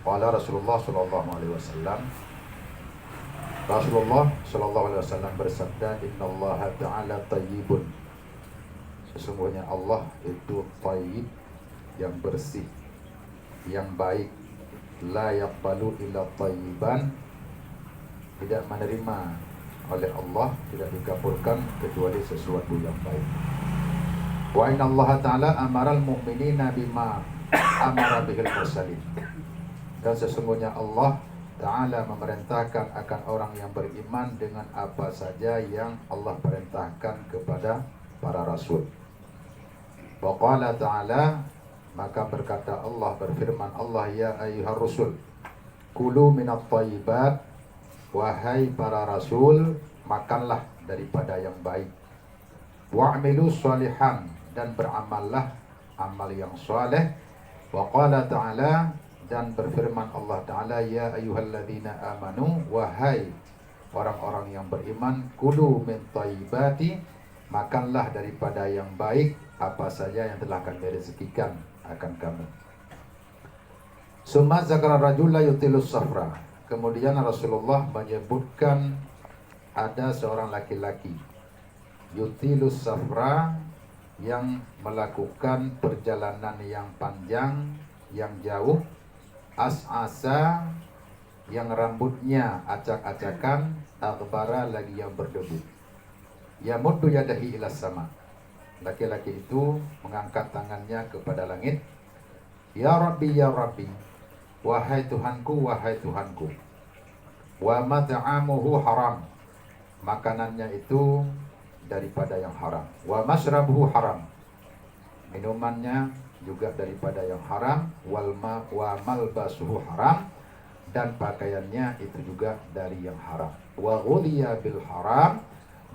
Qala Rasulullah sallallahu alaihi wasallam, Rasulullah sallallahu alaihi wasallam bersabda, innallaha ta'ala tayyibun. Sesungguhnya Allah itu tayyib, yang bersih, yang baik. La yaqbalu illa tayyiban, tidak menerima oleh Allah, tidak dikabulkan kecuali sesuatu yang baik. Wa inna Allah ta'ala amaral mu'minina bima amara bihil mursalin. Dan sesungguhnya Allah Ta'ala memerintahkan akan orang yang beriman dengan apa saja yang Allah perintahkan kepada para rasul. Wa qala ta'ala, maka berkata Allah, berfirman Allah, ya ayyuhar rusul kulu minat thayyibat, wahai para rasul, makanlah daripada yang baik. Wa'amilu sholihan, dan beramallah amal yang soleh. Wa qala ta'ala, dan berfirman Allah Ta'ala, ya ayyuhalladzina amanu, wahai orang-orang yang beriman, kulu min thayyibati, makanlah daripada yang baik apa saja yang telah kami rezekikan akan kamu. Summa zakara rajula yutilus safra, kemudian Rasulullah menyebutkan ada seorang laki-laki yutilus safra, yang melakukan perjalanan yang panjang, yang jauh. As'asa, yang rambutnya acak-acakan. Aghbara, lagi yang berdebu. Yamuddu yadahi ilas sama, laki-laki itu mengangkat tangannya kepada langit. Ya Rabbi, ya Rabbi, wahai Tuhanku, wahai Tuhanku. Wa mat'amuhu haram, makanannya itu daripada yang haram. Wa masrabuhu haram, minumannya juga daripada yang haram. Wa malbasuhu haram, dan pakaiannya itu juga dari yang haram. Wa ghudhiya bil haram,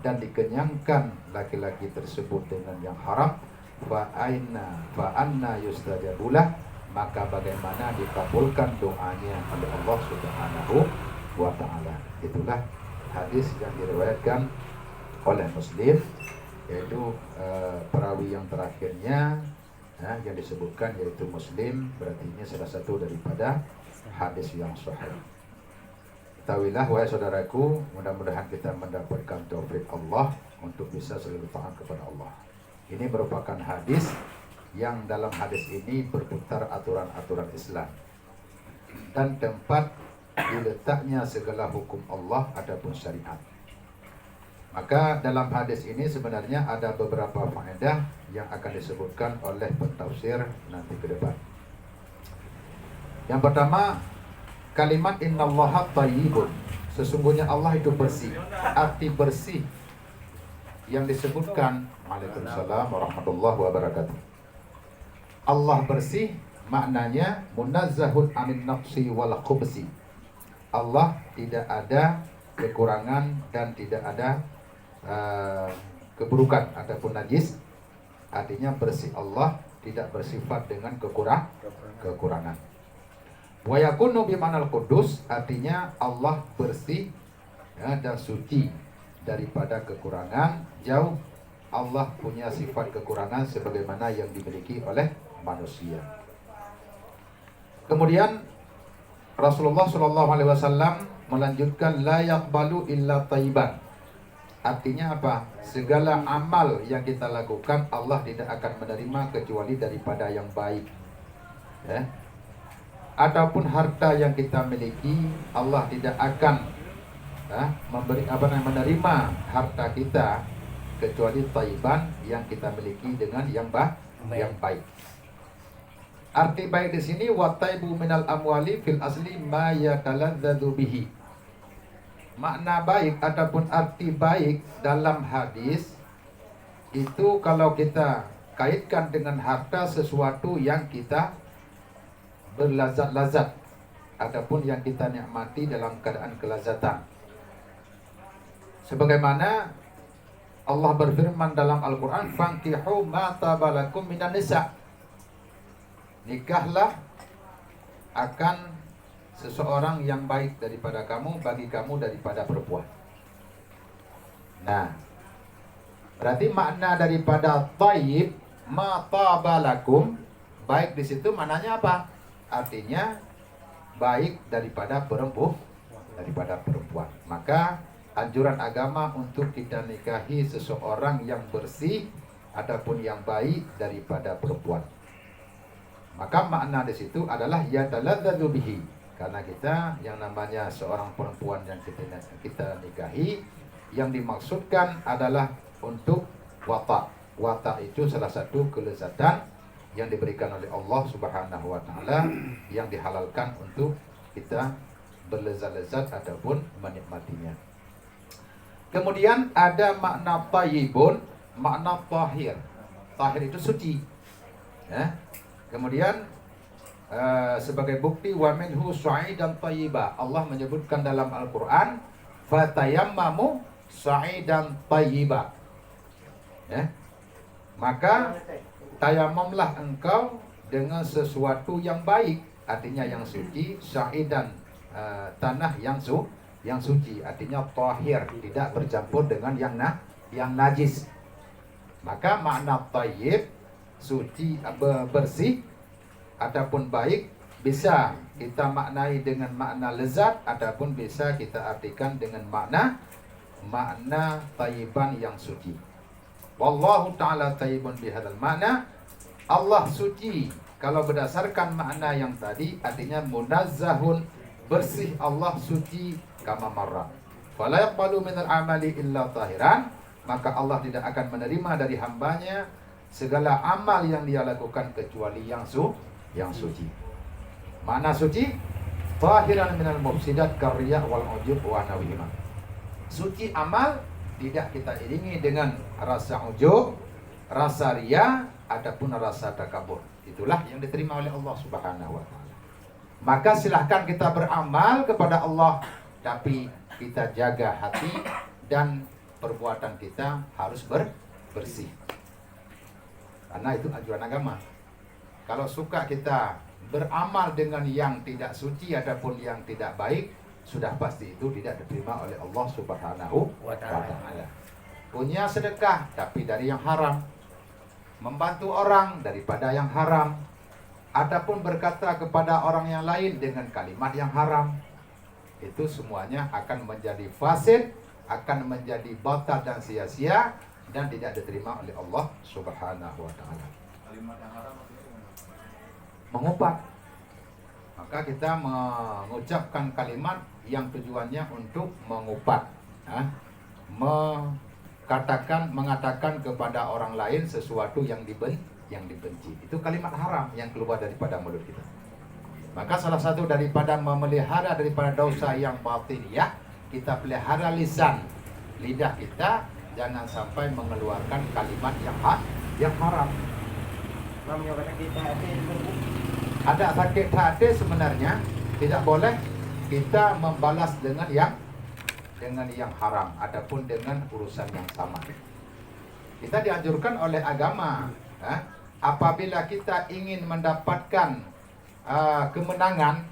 dan dikenyangkan laki-laki tersebut dengan yang haram. Fa anna yustajabulah, maka bagaimana dikabulkan doanya oleh Allah Subhanahu wa ta'ala. Itulah hadis yang diriwayatkan oleh Muslim, yaitu perawi yang terakhirnya yang disebutkan yaitu Muslim, berarti ini salah satu daripada hadis yang sahih. Ketahuilah wahai saudaraku, mudah-mudahan kita mendapatkan taufik Allah untuk bisa selalu taat kepada Allah. Ini merupakan hadis yang dalam hadis ini berputar aturan-aturan Islam dan tempat diletaknya segala hukum Allah adapun syariat. Maka dalam hadis ini sebenarnya ada beberapa faedah yang akan disebutkan oleh pentafsir nanti ke depan. Yang pertama, kalimat innallaha thayyibun, sesungguhnya Allah itu bersih. Arti bersih yang disebutkan, Waalaikumsalam warahmatullahi wabarakatuh, Allah bersih maknanya munazzahun amin naqsi wal khubsi. Allah tidak ada kekurangan dan tidak ada keburukan ataupun najis. Artinya bersih, Allah tidak bersifat dengan kekurangan. Wa yakunu bimanal qudus, artinya Allah bersih dan suci daripada kekurangan, jauh. Allah punya sifat kekurangan sebagaimana yang dimiliki oleh manusia. Kemudian Rasulullah SAW melanjutkan la yaqbalu illa thayyiban. Artinya apa? Segala amal yang kita lakukan Allah tidak akan menerima kecuali daripada yang baik. Ataupun harta yang kita miliki, Allah tidak akan menerima harta kita kecuali thayyiban, yang kita miliki dengan yang baik. Arti baik di sini wa tayyibu minal amwali fil asli ma yataladzadzu bihi. Makna baik ataupun arti baik dalam hadis itu kalau kita kaitkan dengan harta, sesuatu yang kita berlazat-lazat ataupun yang kita nikmati dalam keadaan kelazatan. Sebagaimana Allah berfirman dalam Al-Quran, fankihu ma tabalakum minan nisa, nikahlah akan seseorang yang baik daripada kamu, bagi kamu daripada perempuan. Nah, berarti makna daripada thayyib ma tabalakum, baik di situ maknanya apa? Artinya baik daripada perempuan. Maka anjuran agama untuk kita nikahi seseorang yang bersih ataupun yang baik daripada perempuan. Maka makna di situ adalah yataladzadzu bihi, karena kita yang namanya seorang perempuan yang kita nikahi, yang dimaksudkan adalah untuk wata. Wata itu salah satu kelezatan yang diberikan oleh Allah Subhanahu wa taala, yang dihalalkan untuk kita berlezat-lezat ataupun menikmatinya. Kemudian ada makna tayyibun, makna tahir. Tahir itu suci. Ya. Kemudian sebagai bukti wa minhu sa'idan thayyiba. Allah menyebutkan dalam Al-Qur'an fatayammamu sa'idan thayyiba. Ya. Maka tayamamlah engkau dengan sesuatu yang baik, artinya yang suci, sa'idan tanah yang suci, artinya tahir, tidak bercampur dengan yang najis. Maka makna thayyib, suci, bersih ataupun baik, bisa kita maknai dengan makna lezat ataupun bisa kita artikan dengan makna thayyiban yang suci. Wallahu ta'ala thayyibun bihadzal makna. Allah suci kalau berdasarkan makna yang tadi, artinya munazzahun, bersih. Allah suci kama marra. Fala yaqbalu minal amali illa tahiran. Maka Allah tidak akan menerima dari hambanya segala amal yang dia lakukan kecuali yang suci. Makna suci, tahiran minal mufsidat karya wal ujub wa nawihima. Suci amal, tidak kita iringi dengan rasa ujub, rasa riya ataupun rasa takabur. Itulah yang diterima oleh Allah Subhanahu wa taala. Maka silahkan kita beramal kepada Allah, tapi kita jaga hati dan perbuatan kita harus bersih. Karena itu anjuran agama. Kalau suka kita beramal dengan yang tidak suci ataupun yang tidak baik, sudah pasti itu tidak diterima oleh Allah Subhanahu wa taala. Punya sedekah tapi dari yang haram, membantu orang daripada yang haram, ataupun berkata kepada orang yang lain dengan kalimat yang haram, itu semuanya akan menjadi fasid, akan menjadi batal dan sia-sia dan tidak diterima oleh Allah Subhanahu wa taala. Kalimat yang haram mengumpat. Maka kita mengucapkan kalimat yang tujuannya untuk mengumpat, mengatakan kepada orang lain sesuatu yang dibenci. Itu kalimat haram yang keluar daripada mulut kita. Maka salah satu daripada memelihara daripada dosa yang batiniyah, kita pelihara lidah kita, jangan sampai mengeluarkan kalimat yang haram. Ada sakit hati sebenarnya, tidak boleh kita membalas dengan yang haram ataupun dengan urusan yang sama. Kita dianjurkan oleh agama, apabila kita ingin mendapatkan kemenangan,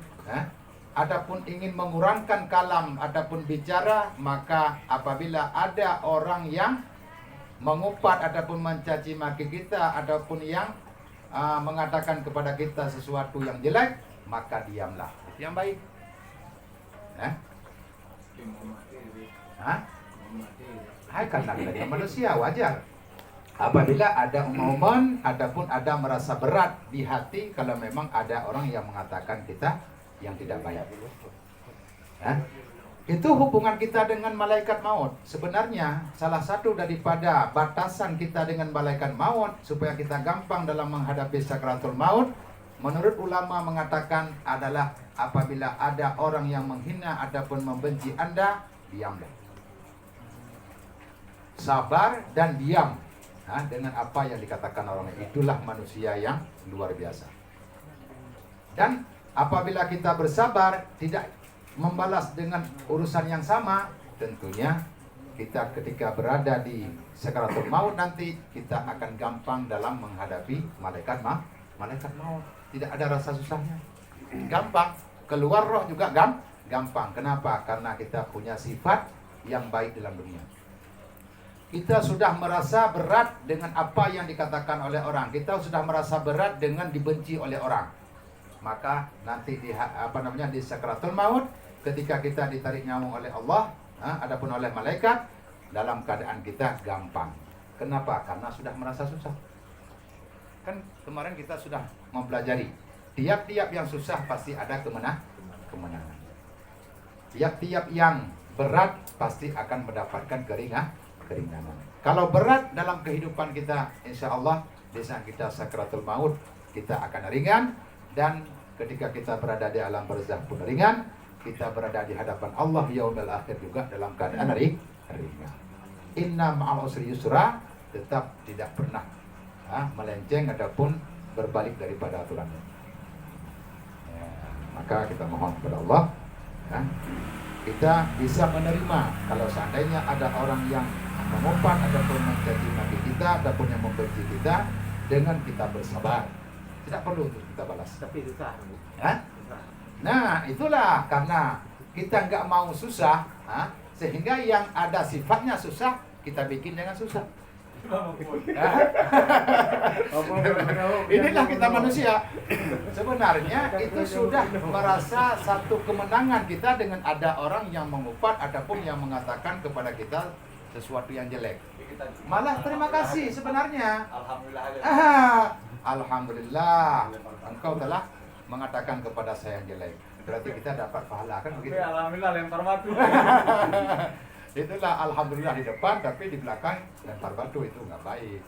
ataupun ingin mengurangkan kalam ataupun bicara, maka apabila ada orang yang mengumpat ataupun mencaci maki kita ataupun yang mengatakan kepada kita sesuatu yang jelek, maka diamlah. Itu yang baik. Karena kita manusia wajar. Apabila ada momen ataupun ada merasa berat di hati kalau memang ada orang yang mengatakan kita yang tidak baik. Itu hubungan kita dengan malaikat maut. Sebenarnya salah satu daripada batasan kita dengan malaikat maut supaya kita gampang dalam menghadapi sakratul maut, menurut ulama mengatakan adalah apabila ada orang yang menghina ataupun membenci Anda, diamlah. Sabar dan diam dengan apa yang dikatakan orang. Itulah manusia yang luar biasa. Dan apabila kita bersabar, tidak membalas dengan urusan yang sama, tentunya kita ketika berada di sakaratul maut nanti, kita akan gampang dalam menghadapi malaikat maut. Tidak ada rasa susahnya, gampang. Keluar roh juga gampang. Kenapa? Karena kita punya sifat yang baik dalam dunia. Kita sudah merasa berat dengan apa yang dikatakan oleh orang. Kita sudah merasa berat dengan dibenci oleh orang. maka nanti di sakratul maut ketika kita ditarik nyawa oleh Allah, adapun oleh malaikat, dalam keadaan kita gampang. Kenapa? Karena sudah merasa susah. Kan kemarin kita sudah mempelajari, tiap-tiap yang susah pasti ada kemenangan. Tiap-tiap yang berat pasti akan mendapatkan keringanan. Kalau berat dalam kehidupan kita, insya Allah di saat kita sakratul maut kita akan ringan, dan ketika kita berada di alam barzakh pun ringan, kita berada di hadapan Allah yaumil akhir juga dalam keadaan ringan. Inna ma'al usri yusra, tetap tidak pernah melenceng ataupun berbalik daripada aturannya. Ya, maka kita mohon kepada Allah, kita bisa menerima kalau seandainya ada orang yang mengumpat ataupun mencaci maki kita ataupun yang membenci kita, dengan kita bersabar. Tidak perlu untuk kita balas. Tapi susah. Nah, itulah karena kita nggak mau susah, sehingga yang ada sifatnya susah kita bikin jangan susah. Inilah kita manusia. Sebenarnya itu sudah merasa satu kemenangan kita dengan ada orang yang mengupat ataupun yang mengatakan kepada kita sesuatu yang jelek. Malah terima kasih sebenarnya. Alhamdulillah engkau telah mengatakan kepada saya yang jelek. Berarti kita dapat pahala, kan begitu? Alhamdulillah lempar batu. Itulah alhamdulillah di depan, tapi di belakang lempar batu, itu nggak baik.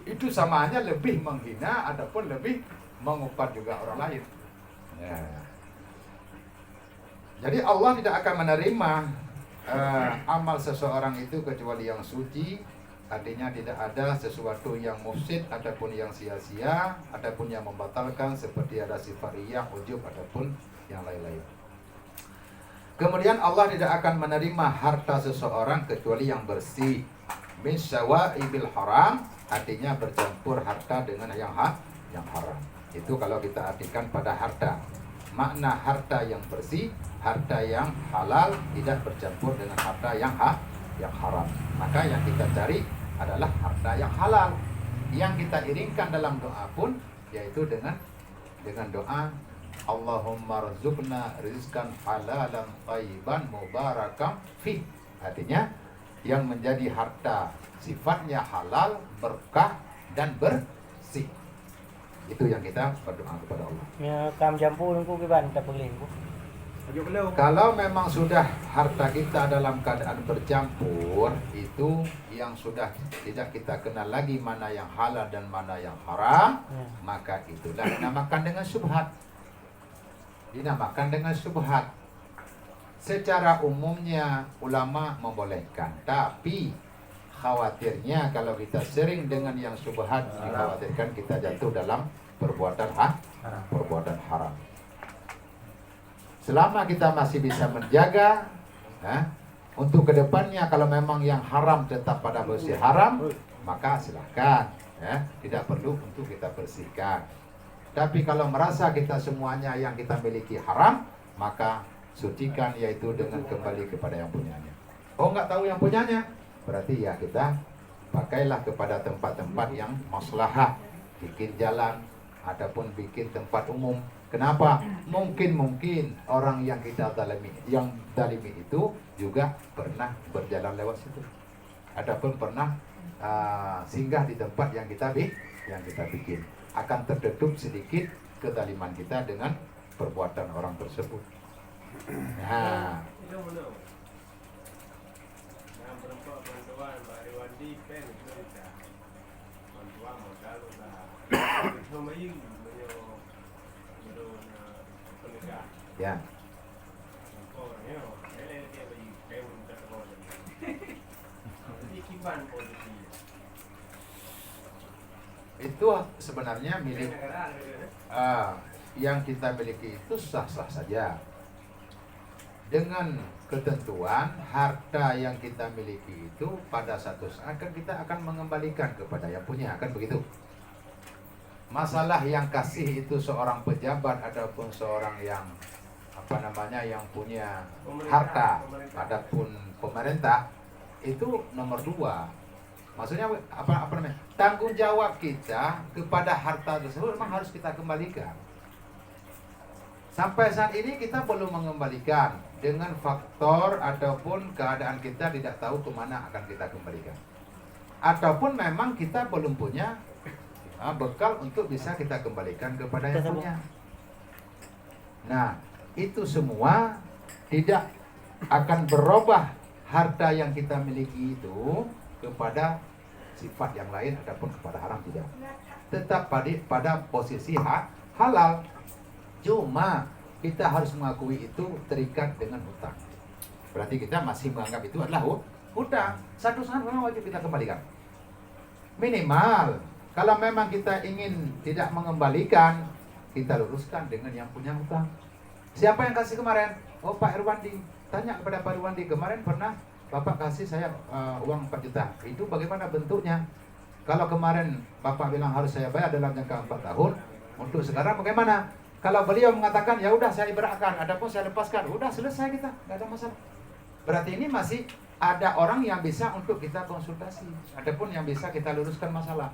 Itu samanya lebih menghina ataupun lebih mengupat juga orang lain. Ya. Jadi Allah tidak akan menerima amal seseorang itu kecuali yang suci. Artinya tidak ada sesuatu yang mufsid ataupun yang sia-sia ataupun yang membatalkan, seperti ada sifat riyah, ujub ataupun yang lain-lain. Kemudian Allah tidak akan menerima harta seseorang kecuali yang bersih. Min syawaibil haram, artinya bercampur harta dengan yang haram. Itu kalau kita artikan pada harta. Makna harta yang bersih, harta yang halal, tidak bercampur dengan harta yang haram. Maka yang kita cari adalah harta yang halal. Yang kita iringkan dalam doa pun yaitu dengan doa Allahumma rzuqna rizqan halalan thayyiban mubarakan fi. Artinya yang menjadi harta sifatnya halal, berkah dan bersih. Itu yang kita berdoa kepada Allah. Ya, kam jampu ku kiban tak boleh ku. Kalau memang sudah harta kita dalam keadaan bercampur, itu yang sudah tidak kita kenal lagi mana yang halal dan mana yang haram, maka itulah dinamakan dengan syubhat. Dinamakan dengan syubhat. Secara umumnya ulama membolehkan, tapi khawatirnya kalau kita sering dengan yang syubhat, dikhawatirkan kita jatuh dalam perbuatan haram. Selama kita masih bisa menjaga, untuk kedepannya kalau memang yang haram tetap pada bersih haram, maka silahkan, tidak perlu untuk kita bersihkan. Tapi kalau merasa kita semuanya yang kita miliki haram, maka sucikan, yaitu dengan kembali kepada yang punyanya. Oh, nggak tahu yang punyanya, berarti ya kita pakailah kepada tempat-tempat yang maslahah, bikin jalan ataupun bikin tempat umum. Kenapa? Mungkin orang yang kita dalimi itu juga pernah berjalan lewat situ, ataupun pernah singgah di tempat yang kita bikin. Akan tertutup sedikit kedaliman kita dengan perbuatan orang tersebut. Nah, ya. Itu sebenarnya milik yang kita miliki itu sah-sah saja, dengan ketentuan harta yang kita miliki itu pada satu saat kita akan mengembalikan kepada yang punya, kan begitu. Masalah yang kasih itu seorang pejabat ataupun seorang yang yang punya harta adapun pemerintah, itu nomor dua. Maksudnya tanggung jawab kita kepada harta tersebut memang harus kita kembalikan. Sampai saat ini kita belum mengembalikan dengan faktor ataupun keadaan kita tidak tahu kemana akan kita kembalikan. Ataupun memang kita belum punya bekal untuk bisa kita kembalikan kepada yang punya. Nah, itu semua tidak akan berubah harta yang kita miliki itu kepada sifat yang lain ataupun kepada haram, tidak. Tetap pada posisi halal. Cuma kita harus mengakui itu terikat dengan hutang. Berarti kita masih menganggap itu adalah hutang. Satu saat memang wajib kita kembalikan. Minimal kalau memang kita ingin tidak mengembalikan, kita luruskan dengan yang punya hutang. Siapa yang kasih kemarin? Oh, Pak Irwandi. Tanya kepada Pak Irwandi, kemarin pernah Bapak kasih saya uang 4 juta. Itu bagaimana bentuknya? Kalau kemarin Bapak bilang harus saya bayar dalam jangka 4 tahun, untuk sekarang bagaimana? Kalau beliau mengatakan ya udah saya ibaratkan, adapun saya lepaskan, udah selesai kita, nggak ada masalah. Berarti ini masih ada orang yang bisa untuk kita konsultasi, adapun yang bisa kita luruskan masalah.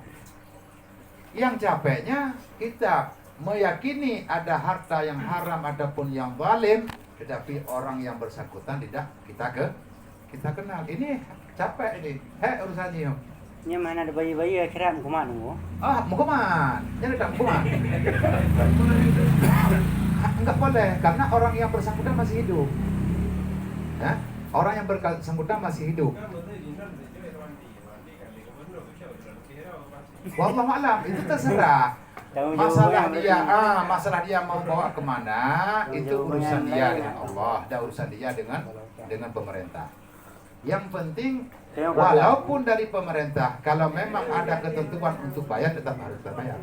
Yang capeknya kita meyakini ada harta yang haram ataupun yang zalim, tetapi orang yang bersangkutan tidak kita kenal. Ini capek ini. Urusannya. Nya mana ada bayi-bayi akhirnya mau kemana mau? Mau kemana? Jadi tak mau kemana? Enggak boleh, karena orang yang bersangkutan masih hidup. Ya? Orang yang bersangkutan masih hidup. Wallahu a'lam, itu terserah. Masalah dia mau bawa kemana, itu urusan dia dengan Allah, dan urusan dia dengan pemerintah. Yang penting walaupun dari pemerintah, kalau memang ada ketentuan untuk bayar, tetap harus terbayar.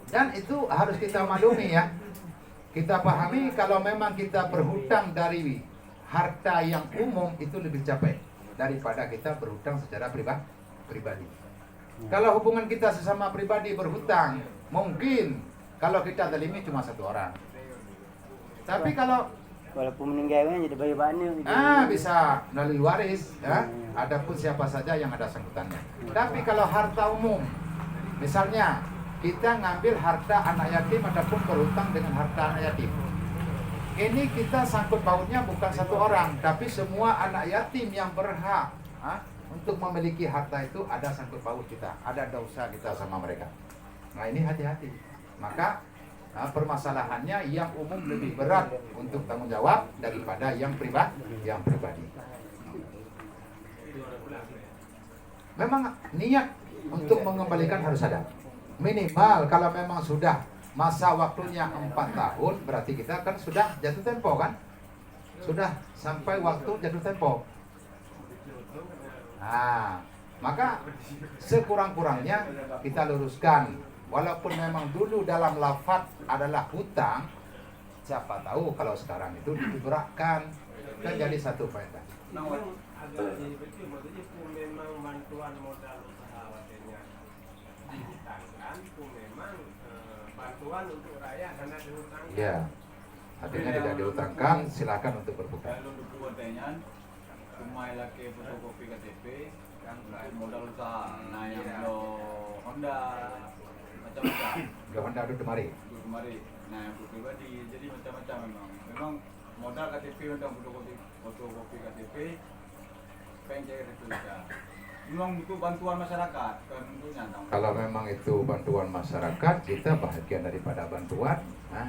Dan itu harus kita maklumi ya. Kita pahami kalau memang kita berhutang dari harta yang umum itu lebih capek daripada kita berhutang secara pribadi. Kalau hubungan kita sesama pribadi berhutang, mungkin kalau kita zalimi cuma 1 orang. Tapi kalau walaupun meninggalnya jadi bayi banyak bisa melalui waris ya. Adapun siapa saja yang ada sangkutannya. Tapi kalau harta umum, misalnya kita ngambil harta anak yatim ataupun berhutang dengan harta anak yatim. Ini kita sangkut pautnya bukan 1 orang, tapi semua anak yatim yang berhak untuk memiliki harta itu ada sangkut paut kita, ada dosa kita sama mereka. Nah ini hati-hati. Maka permasalahannya yang umum lebih berat untuk tanggung jawab daripada yang pribadi. Memang niat untuk mengembalikan harus ada. Minimal kalau memang sudah masa waktunya 4 tahun, berarti kita kan sudah jatuh tempo kan? Sudah sampai waktu jatuh tempo. Maka sekurang-kurangnya kita luruskan. Walaupun memang dulu dalam lafaz adalah hutang, siapa tahu kalau sekarang itu digerakkan dan jadi satu faedah. Memang bantuan modal usaha wakilnya dihutangkan, memang bantuan untuk rakyat karena dihutangkan. Ya, artinya tidak dihutangkan, silakan untuk berbuka. Kalau untuk pertanyaan, rumah laki fotokopi KTP yang modal usaha, nah yang lo Honda macam-macam. Gak Honda itu kemari. Nah yang pribadi, jadi macam-macam memang modal KTP untuk fotokopi KTP, pengen Republika. Memang butuh bantuan masyarakat, kan tentunya. Kalau memang itu bantuan masyarakat, kita bahagian daripada bantuan,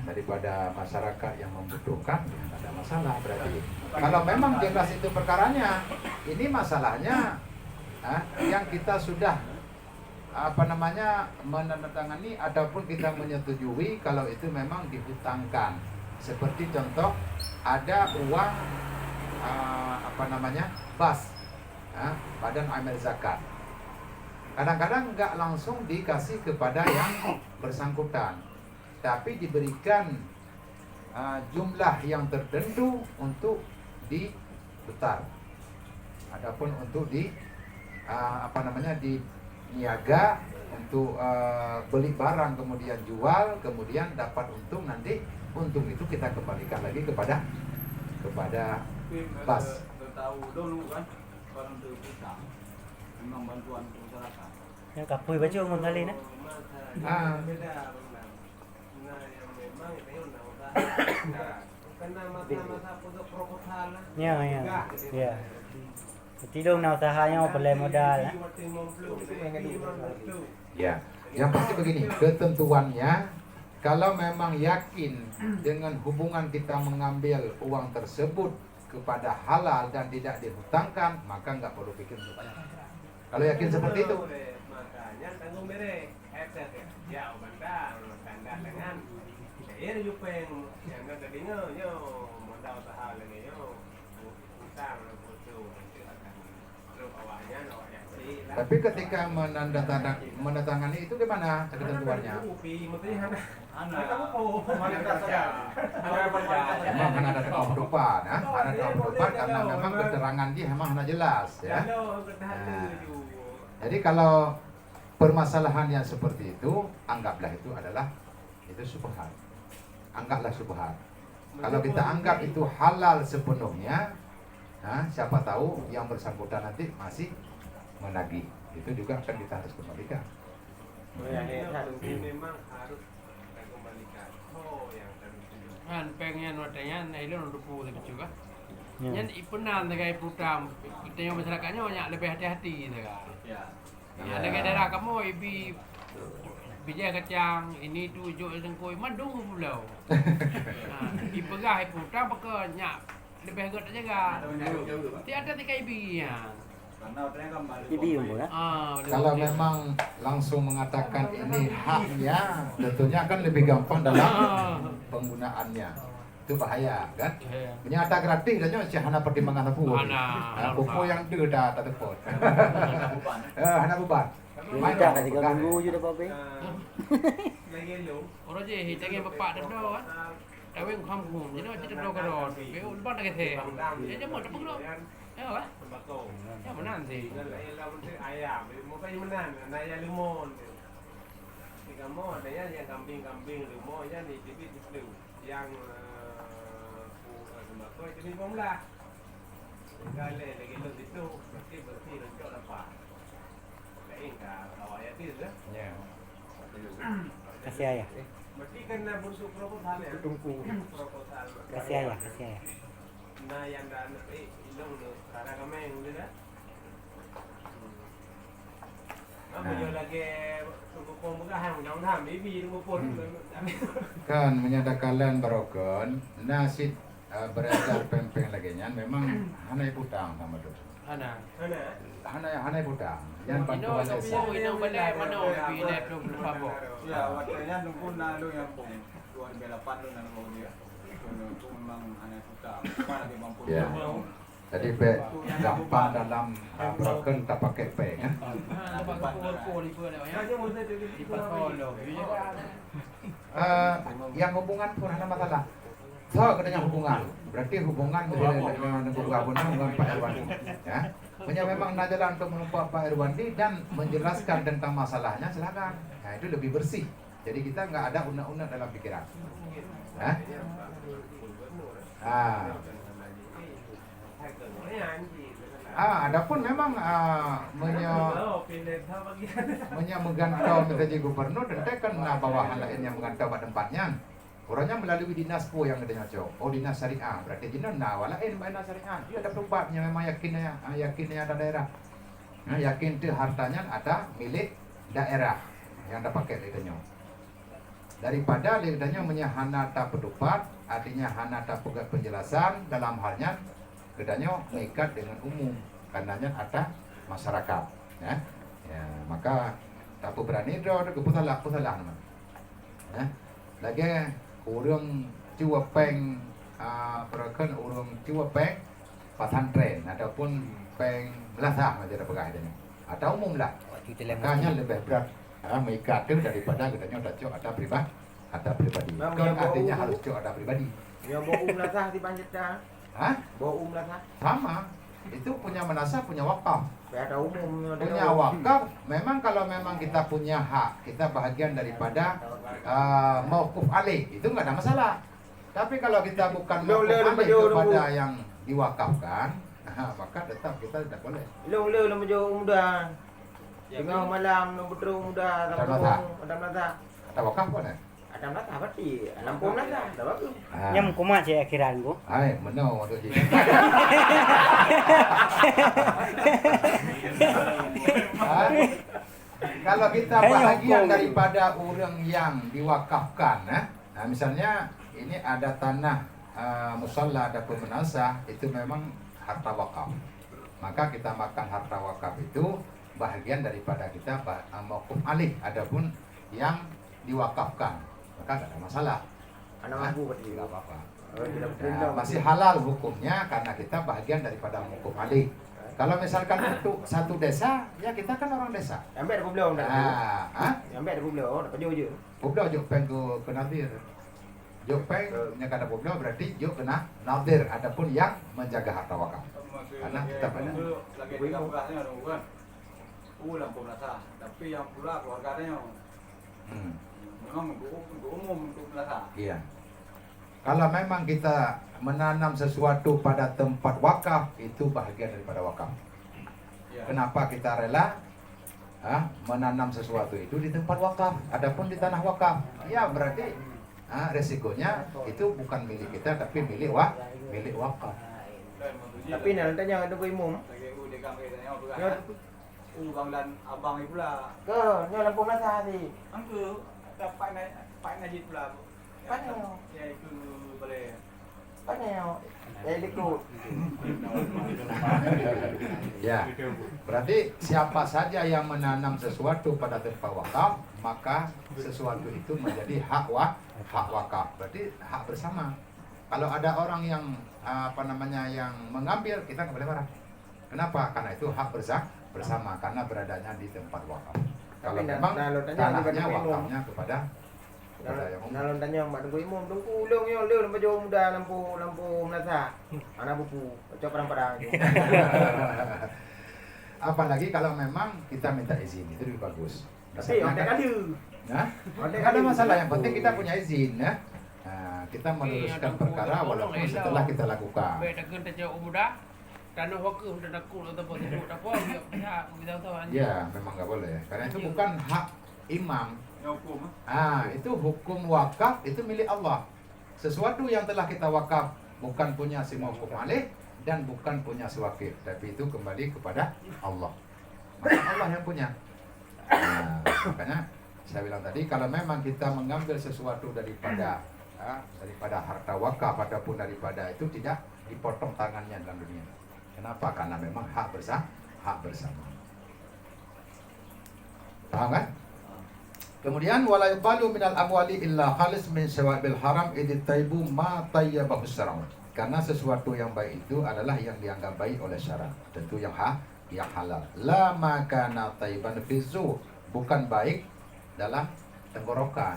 daripada masyarakat yang membutuhkan, tidak ada masalah berarti. Kalau memang jelas itu perkaranya, ini masalahnya yang kita sudah menandatangani ataupun kita menyetujui kalau itu memang dihutangkan. Seperti contoh ada uang BAS, Badan Amal Zakat. Kadang-kadang nggak langsung dikasih kepada yang bersangkutan, tapi diberikan jumlah yang tertentu untuk diputar. Adapun untuk di niaga untuk beli barang kemudian jual kemudian dapat untung, nanti untung itu kita kembalikan lagi kepada BAS. Tahu dulu kan orang berhutang memang bantuan untuk masyarakat. Yang kapui baju ngun kali na. memang itu undang usaha. Kena masa-masa pondok proposal lah. Ya, ya. Enggak, Ya. Jadi dong nak usahanya mau pelai modal lah. Ya, yang pasti begini, ketentuannya kalau memang yakin dengan hubungan kita mengambil uang tersebut kepada halal dan tidak dihutangkan, maka nggak perlu pikir untuk bayar. Kalau yakin seperti itu, Makanya tanggung bere. Ya, bandar, tanda dengan saya yupeng yang tadinya yo modal usaha lagi yo utang itu akan terus awalnya awalnya sih. tapi ketika menandatangani itu gimana ketentuannya? Memang kan ada dakwah pedoman, ya? Ada dakwah pedoman karena memang keterangan dia memang hanya jelas, ya. Jadi kalau permasalahan yang seperti itu, anggaplah itu adalah itu subhat. Anggaplah subhat. Kalau kita anggap itu halal sepenuhnya, nah, siapa tahu yang bersangkutan nanti masih menagih. Itu juga akan kita harus kembalikan. Memang harus kita kembalikan. Oh, yang tadi. Kan pengen wadanya nah itu untuk puluh juga. Ya. Yang ipunan dengan putam, kita yang masyarakatnya banyak lebih hati-hati gitu kan. Ya. Ya, dengan daerah kamu ibi bijak kacang ini tu jo sengkoi mandung pulau. Nah, ipegah putam pakanya lebih agak jaga. Tiada tiga ibi ya. Karena hotelnya kan balik. Ibi umur lah. Kalau memang langsung mengatakan ini haknya, tentunya kan lebih gampang dalam penggunaannya. Itu bahaya kan? Punya ada gratis dan si hana pertimbangan aku. Kuku yang dia dah tak tepot. Hana beban. Minta kat 3 minggu je dah apa. Lagi lu. Orang je hitangnya bapak dan doa kan. Kawin kampung, jadi macam doa kadon. Beu lepas dah kete. Dia mau dapat belum? Ya lah. Tembakau. Ya mana sih? Dengan lain itu ayam, mau kayak mana? Naya limon. Tiga mau adanya yang kambing limon ya nih tipis itu yang tembakau itu limon lah. Kalau lagi lu itu bersih dan jauh apa? Lain kalau ayat itu lah. Ya. Kasih ayah. Berarti kena bentuk proposal ya. Proposal. Kasih ayah, kasih ayah. Nah yang dah ilong tu, rara kami yang tu dah. Apa yo lagi tunggu pembukaan undang-undang bibi tunggu pun. Kan menyatakan barokon nasi beredar pempeng lagi nya memang hanai putang sama tu. Ana. Mana? Hanai putang. Yang Ino bantuan so desa. ino balai mana bibi nak belum apa. Ya, hotelnya nunggu nalu yang pun 2008 lu nalu dia. Itu memang anak kita. Mana dia mampu. Ya. Jadi gampang dalam broken tak pakai peng kan. Lepas kau ni pun ada Kau mesti tu di pasal Yang hubungan pun ada masalah. So, katanya hubungan. Berarti hubungan dengan hubungan Pak Irwandi. Ya. Punya memang najalah untuk melumpuh Pak Irwandi dan menjelaskan tentang masalahnya, silakan. Nah, itu lebih bersih. Jadi kita nggak ada unek-unek dalam pikiran. Hah? Adapun memang menggantau menjadi gubernur dan kan bawahan lain yang menggantau pada tempatnya. Orangnya melalui dinas po yang ada nyoco. Oh, dinas syariah. Berarti dinas walain dinas syariah. Dia ada tempatnya memang yakinnya ada daerah. Nah, yakin itu hartanya ada milik daerah yang ada pakai lidahnya. Daripada lidahnya menyahana tak pedupat, artinya hana tak pegat penjelasan dalam halnya lidahnya mengikat dengan umum. Karenanya ada masyarakat. Ya, maka tak berani itu keputusan nama. Ya, lagi urang cua peng perken urang cua peng pesantren ataupun peng belasah macam apa ini atau umum lah makanya lebih berat mengikat itu daripada katanya ada pribadi kan artinya harus ada pribadi yang bawa belasah di banjir dah bawa belasah sama itu punya menasah punya wakaf ada umum punya wakaf memang kalau memang kita punya hak kita bahagian daripada mauquf alaih itu nggak ada masalah tapi kalau kita bukan mauquf alaih kepada yang diwakafkan maka tetap kita tidak boleh lo jauh muda tengah malam lo betul muda ada mata ada wakaf pun Ada mata berarti 60 mata. Dah bagus. Nyam kumat saya akhiran ku. Hai, menau tu je. Kalau kita bahagian daripada orang yang diwakafkan, nah, misalnya ini ada tanah musalla ada pemenasah, itu memang harta wakaf. Maka kita makan harta wakaf itu bahagian daripada kita mauquf alih. Adapun yang diwakafkan, maka tidak ada masalah. Anak mampu berarti. Tidak apa-apa. Tidak Masih halal hukumnya karena kita bahagian daripada mauquf alih. Kalau misalkan untuk satu desa, ya kita kan orang desa. Ambil ada belum dah. Ambil ada belum, dapat je. Poblau juk peng ke nadir. Juk peng nya kada poblau berarti juk kena nadir. Adapun yang menjaga harta wakaf. Karena kita pada lagi di kampungnya ada bukan. Lampu melasa, tapi yang pula keluarganya memang untuk umum untuk melasa. Iya. Kalau memang kita menanam sesuatu pada tempat wakaf, itu bahagian daripada wakaf. Ya. Kenapa kita rela menanam sesuatu itu di tempat wakaf, adapun di tanah wakaf? Ya berarti resikonya itu bukan milik kita tapi milik wakaf. Tapi nanti jangan tunggu umum. Lagi di kampung tanya bang dan abang itu pula. Ke, ni lampu masa tadi. Angku dapat Najib pula. Panel. Ya itu boleh. Panel. Ikut. Ya, berarti siapa saja yang menanam sesuatu pada tempat wakaf, maka sesuatu itu menjadi hak wakaf. Berarti hak bersama. Kalau ada orang yang yang mengambil, kita nggak boleh marah. Kenapa? Karena itu hak bersama karena beradanya di tempat wakaf. Kalau memang tanahnya wakafnya kepada yang umum. Kalau tanya mak tunggu imam tunggu ulung yo leu lampu jauh muda lampu melasa. Anak buku, cok padang-padang. Apalagi kalau memang kita minta izin, itu lebih bagus. Tapi ada kali. Nah, ada masalah, yang penting kita punya izin ya. Nah, kita meluruskan perkara walaupun setelah kita lakukan. Baik dah kita jauh muda. Tanah wakaf sudah takut ataupun tidak apa kita tahu aja. Ya, memang nggak boleh. Karena itu bukan hak imam. Hukum. Itu hukum wakaf itu milik Allah. Sesuatu yang telah kita wakaf bukan punya si mauquf alaih dan bukan punya si wakif, tapi itu kembali kepada Allah. Maka Allah yang punya. Makanya saya bilang tadi, kalau memang kita mengambil sesuatu daripada harta wakaf ataupun daripada itu, tidak dipotong tangannya dalam dunia. Kenapa? Karena memang hak bersama. Paham kan? Kemudian wala yuqalu minal amwali illa khalis min syawabil haram idit taibu ma tayyabahu syar'u. Karena sesuatu yang baik itu adalah yang dianggap baik oleh syarak, tentu yang halal. La makana tayyiban fi zu, bukan baik dalam tenggorokan.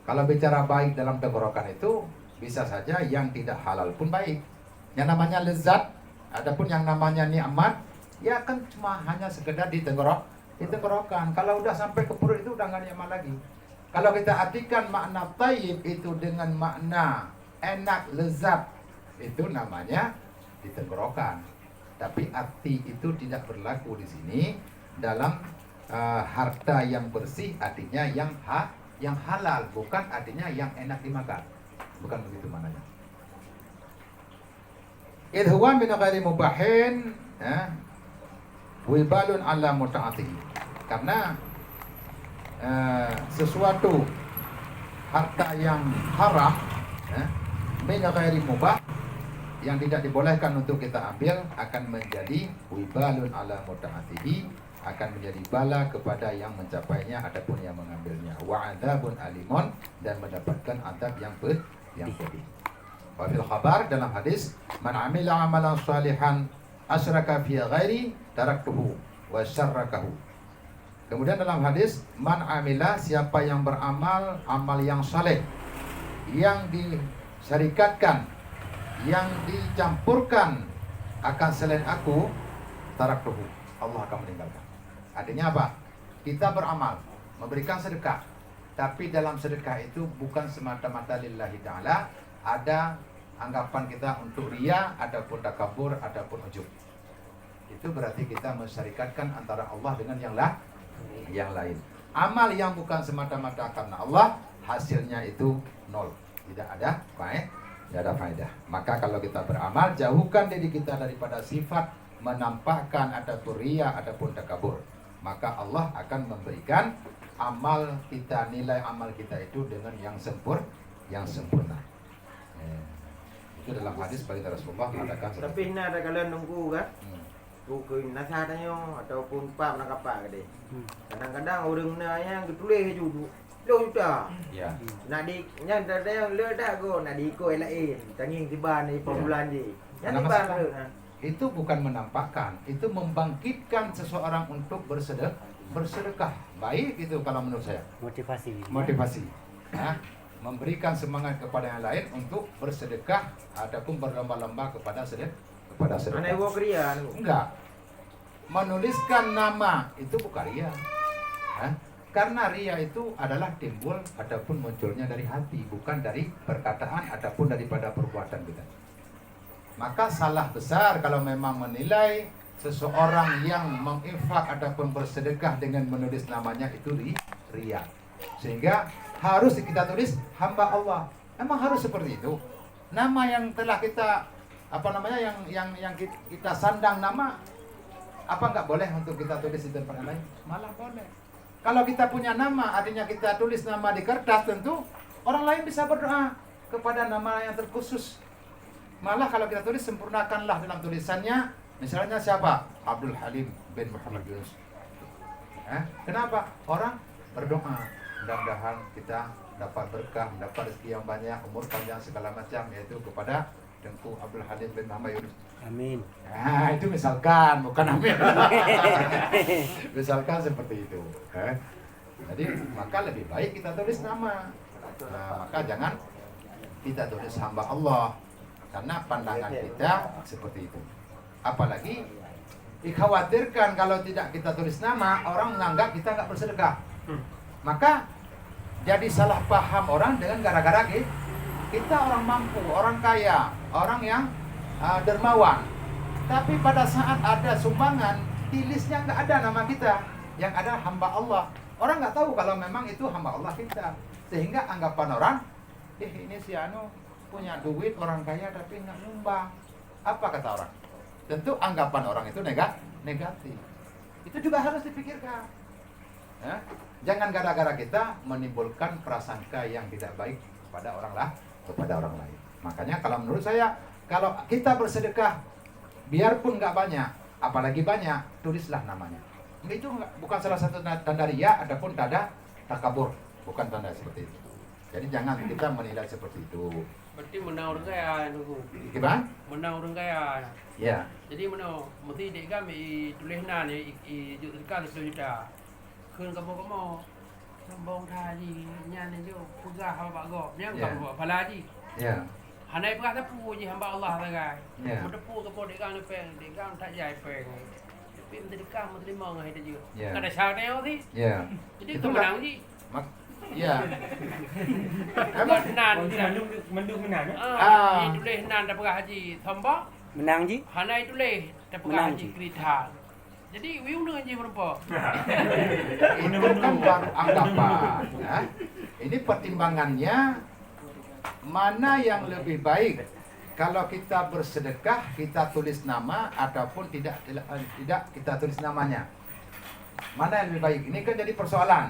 Kalau bicara baik dalam tenggorokan itu bisa saja yang tidak halal pun baik. Yang namanya lezat, adapun yang namanya nikmat ya kan cuma hanya sekedar di tenggorokan. Kalau udah sampai ke perut itu udah nggak nikmat lagi. Kalau kita artikan makna tayyib itu dengan makna enak, lezat, itu namanya di tenggorokan. Tapi arti itu tidak berlaku di sini dalam harta yang bersih, artinya yang halal, bukan artinya yang enak dimakan. Bukan begitu maknanya. Idh huwa min ghairi mubahin wibalun ala muta'atihi. Karena sesuatu harta yang haram min ghairi mubah, yang tidak dibolehkan untuk kita ambil, akan menjadi wibalun ala muta'atihi, akan menjadi bala kepada yang mencapainya adapun yang mengambilnya, wa adzabun alimun, dan mendapatkan adab yang pedih. Wa fil khabar, dalam hadis, man amila amalan salihan asyraka fi ghairi taraktuhu wa syarrakahu. Kemudian dalam hadis, man amila, siapa yang beramal amal yang saleh, yang disyarikatkan, yang dicampurkan akan selain aku, taraktuhu, Allah akan meninggalkan. Artinya apa? Kita beramal, memberikan sedekah, tapi dalam sedekah itu bukan semata-mata lillahi ta'ala, ada anggapan kita untuk riya, ataupun takabur, ataupun ujub. Itu berarti kita mensyarikatkan antara Allah dengan yang lain. Amal yang bukan semata-mata karena Allah, hasilnya itu nol, tidak ada faedah. Maka kalau kita beramal, jauhkan diri kita daripada sifat menampakkan ataupun riya ataupun takabur. Maka Allah akan memberikan amal kita, nilai amal kita itu dengan yang sempurna. Itu dalam hadis baginda Rasulullah mengatakan seperti Tapi nak ada kalian nunggu kan? itu. Buku nasihat tanya ataupun pak nak apa ke dia. Kadang-kadang orang yang tulis je lo sudah. Ya. Nak di yang ada yang le dah go nak diikut lain. Tanging tiba ni pembulan je. Yang Ada tiba masalah. le. Itu bukan menampakkan, itu membangkitkan seseorang untuk bersedekah. Baik itu kalau menurut saya. Motivasi. Ya. Memberikan semangat kepada yang lain untuk bersedekah ataupun berlomba-lomba kepada sedekah. Anak ibu kriya ni. Enggak. Menuliskan nama itu bukan ria. Hah? Karena ria itu adalah timbul ataupun munculnya dari hati, bukan dari perkataan ataupun daripada perbuatan kita. Maka salah besar kalau memang menilai seseorang yang menginfak ataupun bersedekah dengan menulis namanya itu ria. Sehingga harus kita tulis hamba Allah. Memang harus seperti itu. Nama yang telah kita yang kita sandang nama, apa nggak boleh untuk kita tulis di tempat lain? Malah boleh. Kalau kita punya nama, artinya kita tulis nama di kertas, tentu orang lain bisa berdoa kepada nama yang terkhusus. Malah kalau kita tulis, sempurnakanlah dalam tulisannya. Misalnya siapa? Abdul Halim bin Muhammad Yunus. Kenapa? Orang berdoa, mudah-mudahan kita dapat berkah, dapat rezeki yang banyak, umur panjang segala macam, yaitu kepada Tengku Abdul Halim bin Muhammad Yunus. Amin. Itu misalkan, bukan amin. Misalkan seperti itu. Jadi maka lebih baik kita tulis nama. Maka jangan kita tulis hamba Allah, karena pandangan kita seperti itu. Apalagi dikhawatirkan kalau tidak kita tulis nama, orang menganggap kita nggak bersedekah. Maka jadi salah paham orang dengan gara-gara kita orang mampu, orang kaya, orang yang dermawan. Tapi pada saat ada sumbangan, tulisnya nggak ada nama kita, yang ada hamba Allah. Orang nggak tahu kalau memang itu hamba Allah kita, sehingga anggapan orang, ini si Anu punya duit, orang kaya tapi nggak nyumbang. Apa kata orang? Tentu anggapan orang itu negatif. Itu juga harus dipikirkan. Ya? Jangan gara-gara kita menimbulkan prasangka yang tidak baik kepada orang lain. Makanya kalau menurut saya, kalau kita bersedekah, biarpun nggak banyak, apalagi banyak, tulislah namanya. Itu bukan salah satu tanda ria, adapun tanda takabur, bukan tanda seperti itu. Jadi jangan kita menilai seperti itu. Berarti menang orang kaya nunggu. Gimana? Menang orang kaya. Ya. Jadi menang, mesti dek kami tulis nan juta 10 juta. Keun kamu sambung tadi nyan je pegah hamba go. Nyang kamu pala ji. Ya. Hanai pegah tepu je hamba Allah tagai. Ya. Tepu ke dek kang peng, dek kang tak jai peng. Tapi menteri kang menteri mang hai je. Ya. Kada syarneo ti. Ya. Jadi kemenang ji. Ya. Emang nan Mendung menang. tulis nan tak pegah haji thamba. Menang ji? Hanai tulis tak pegah haji krita. Jadi wiung dengan je berapa? Itu kan baru anggapan. Ya. Ini pertimbangannya mana yang lebih baik. Kalau kita bersedekah, kita tulis nama ataupun tidak kita tulis namanya. Mana yang lebih baik? Ini kan jadi persoalan.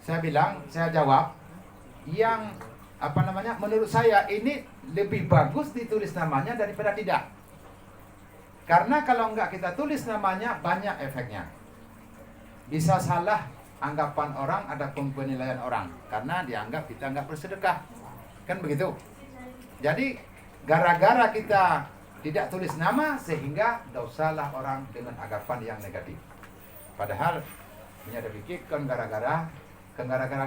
Saya jawab yang menurut saya ini lebih bagus ditulis namanya daripada tidak. Karena kalau enggak kita tulis namanya, banyak efeknya. Bisa salah anggapan orang, adapun penilaian orang, karena dianggap kita enggak bersedekah. Kan begitu. Jadi gara-gara kita tidak tulis nama, sehingga dosalah orang dengan anggapan yang negatif. Padahal punya dipikirkan gara-gara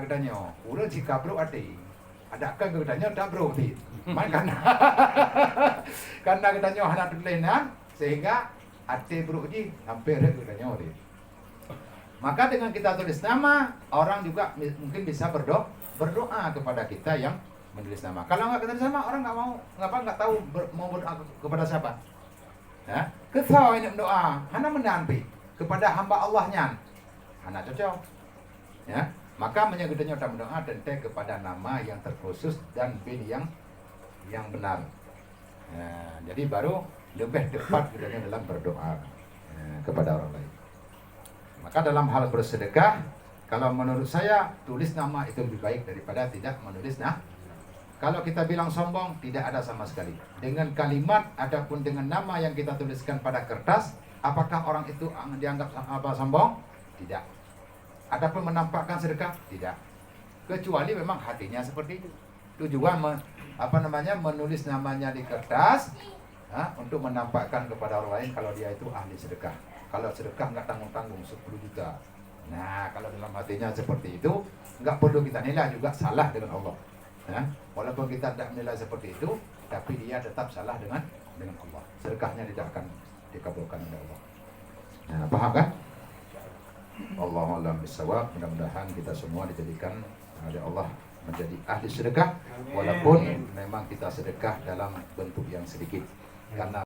gedanya, udah jika bro ati, ada kan gedanya tak bro ti, karena gedanya hanya tulisan, sehingga ati bro ji hampir gedanya ti. Maka dengan kita tulis nama, orang juga mungkin bisa berdoa kepada kita yang menulis nama. Kalau nggak tulis nama, orang nggak tahu mau berdoa kepada siapa. Ya, kesau ini berdoa, hanya menampi kepada hamba Allahnya, hanya cocok. Ya. Maka menyegedenya dalam doa tentu kepada nama yang terkhusus dan bin yang benar. Nah, jadi baru lebih tepat kita dalam berdoa kepada orang lain. Maka dalam hal bersedekah, kalau menurut saya tulis nama itu lebih baik daripada tidak menulis. Nah, kalau kita bilang sombong, tidak ada sama sekali. Dengan kalimat adapun dengan nama yang kita tuliskan pada kertas, apakah orang itu dianggap sombong? Tidak. Adapun menampakkan sedekah, tidak. Kecuali memang hatinya seperti itu. Tujuan menulis namanya di kertas untuk menampakkan kepada orang lain kalau dia itu ahli sedekah. Kalau sedekah nggak tanggung-tanggung 10 juta. Nah, kalau dalam hatinya seperti itu, nggak perlu kita nilai juga salah dengan Allah. Walaupun kita tidak menilai seperti itu, tapi dia tetap salah dengan Allah. Sedekahnya tidak akan dikabulkan oleh Allah. Nah, paham kan? Allahu a'lam bishawab. Mudah-mudahan kita semua dijadikan oleh Allah menjadi ahli sedekah, walaupun memang kita sedekah dalam bentuk yang sedikit, karena